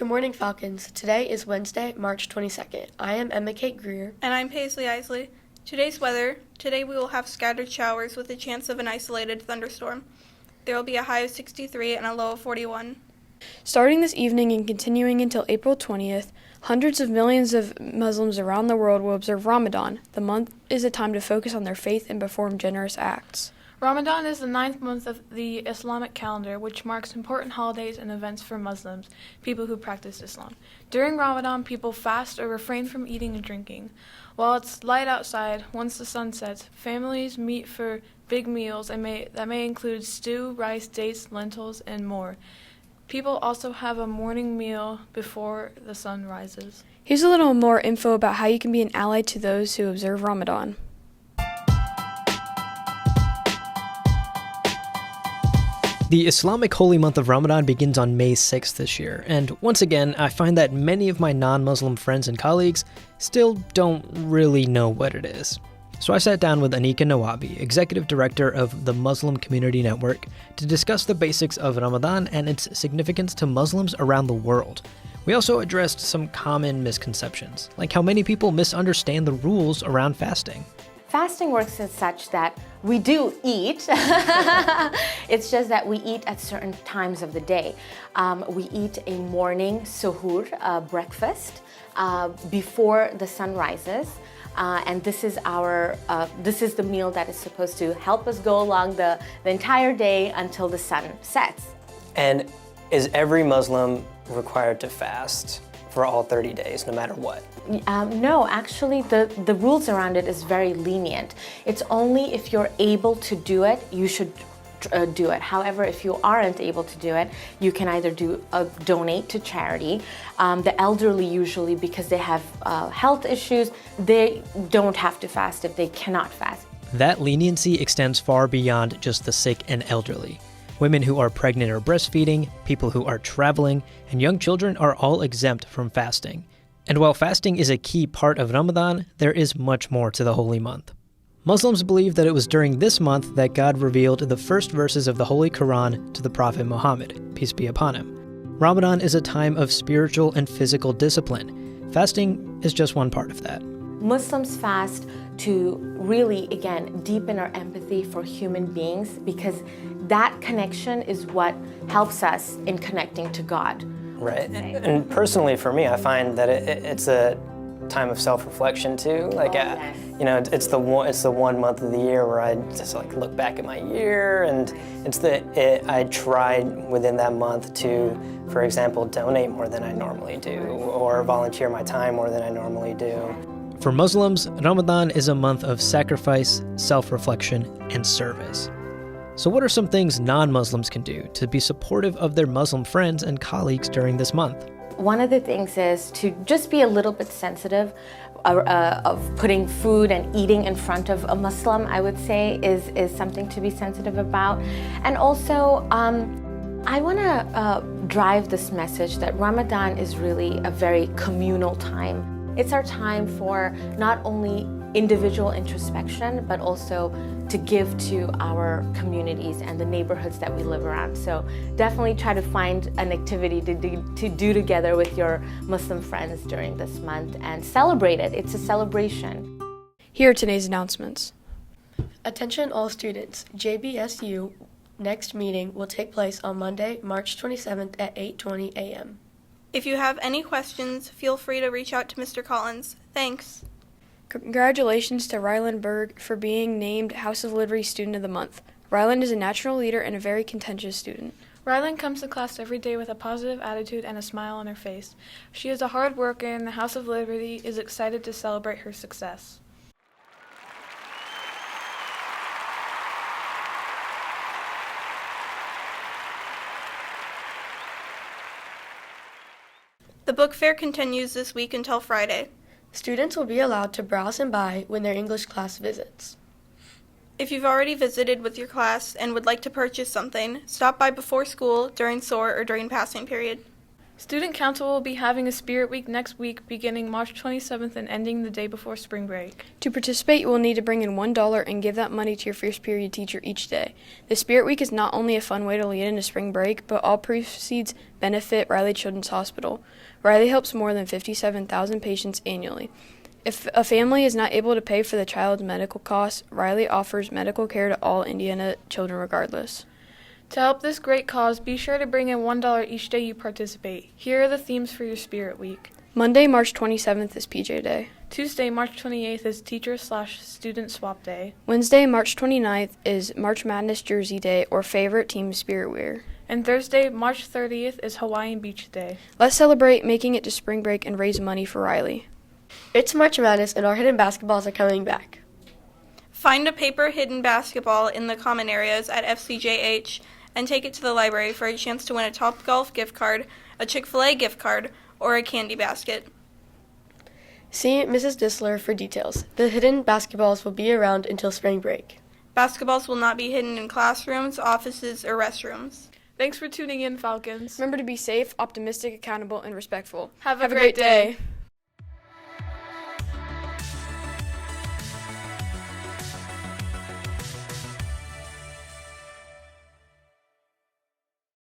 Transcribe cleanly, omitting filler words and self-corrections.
Good morning, Falcons. Today is Wednesday, March 22nd. I am Emma Kate Greer. And I'm Paisley Isley. Today's weather. Today we will have scattered showers with a chance of an isolated thunderstorm. There will be a high of 63 and a low of 41. Starting this evening and continuing until April 20th, hundreds of millions of Muslims around the world will observe Ramadan. The month is a time to focus on their faith and perform generous acts. Ramadan is the 9th month of the Islamic calendar, which marks important holidays and events for Muslims, people who practice Islam. During Ramadan, people fast or refrain from eating and drinking. While it's light outside, once the sun sets, families meet for big meals that may include stew, rice, dates, lentils, and more. People also have a morning meal before the sun rises. Here's a little more info about how you can be an ally to those who observe Ramadan. The Islamic holy month of Ramadan begins on May 6th this year, and once again, I find that many of my non-Muslim friends and colleagues still don't really know what it is. So I sat down with Anika Nawabi, Executive Director of the Muslim Community Network, to discuss the basics of Ramadan and its significance to Muslims around the world. We also addressed some common misconceptions, like how many people misunderstand the rules around fasting. Fasting works as such that we do eat, it's just that we eat at certain times of the day. We eat a morning suhoor, breakfast, before the sun rises. And this is the meal that is supposed to help us go along the entire day until the sun sets. And is every Muslim required to fast for all 30 days, no matter what? No, actually the rules around it is very lenient. It's only if you're able to do it, you should do it. However, if you aren't able to do it, you can either donate to charity. The elderly usually, because they have health issues, they don't have to fast if they cannot fast. That leniency extends far beyond just the sick and elderly. Women who are pregnant or breastfeeding, people who are traveling, and young children are all exempt from fasting. And while fasting is a key part of Ramadan, there is much more to the holy month. Muslims believe that it was during this month that God revealed the first verses of the Holy Quran to the Prophet Muhammad, peace be upon him. Ramadan is a time of spiritual and physical discipline. Fasting is just one part of that. Muslims fast to really, again, deepen our empathy for human beings, because that connection is what helps us in connecting to God. Right. And personally for me, I find that it's a time of self-reflection too. Like, yes. It's the one month of the year where I just look back at my year, and I tried within that month to, for example, donate more than I normally do, or volunteer my time more than I normally do. For Muslims, Ramadan is a month of sacrifice, self-reflection, and service. So what are some things non-Muslims can do to be supportive of their Muslim friends and colleagues during this month? One of the things is to just be a little bit sensitive of putting food and eating in front of a Muslim, I would say, is something to be sensitive about. And also, I want to drive this message that Ramadan is really a very communal time. It's our time for not only individual introspection, but also to give to our communities and the neighborhoods that we live around. So definitely try to find an activity to do together with your Muslim friends during this month and celebrate it. It's a celebration. Here are today's announcements. Attention all students. JBSU next meeting will take place on Monday, March 27th at 8:20 a.m. If you have any questions, feel free to reach out to Mr. Collins. Thanks. Congratulations to Ryland Berg for being named House of Liberty Student of the Month. Ryland is a natural leader and a very contentious student. Ryland comes to class every day with a positive attitude and a smile on her face. She is a hard worker, and the House of Liberty is excited to celebrate her success. The book fair continues this week until Friday. Students will be allowed to browse and buy when their English class visits. If you've already visited with your class and would like to purchase something, stop by before school, during SOAR, or during passing period. Student Council will be having a Spirit Week next week, beginning March 27th and ending the day before spring break. To participate, you will need to bring in $1 and give that money to your first period teacher each day. The Spirit Week is not only a fun way to lead into spring break, but all proceeds benefit Riley Children's Hospital. Riley helps more than 57,000 patients annually. If a family is not able to pay for the child's medical costs, Riley offers medical care to all Indiana children regardless. To help this great cause, be sure to bring in $1 each day you participate. Here are the themes for your Spirit Week. Monday, March 27th is PJ Day. Tuesday, March 28th is Teacher/Student Swap Day. Wednesday, March 29th is March Madness Jersey Day or Favorite Team Spirit Wear. And Thursday, March 30th is Hawaiian Beach Day. Let's celebrate making it to spring break and raise money for Riley. It's March Madness and our hidden basketballs are coming back. Find a paper hidden basketball in the common areas at FCJH and take it to the library for a chance to win a Topgolf gift card, a Chick-fil-A gift card, or a candy basket. See Mrs. Disler for details. The hidden basketballs will be around until spring break. Basketballs will not be hidden in classrooms, offices, or restrooms. Thanks for tuning in, Falcons. Remember to be safe, optimistic, accountable, and respectful. Have a great day.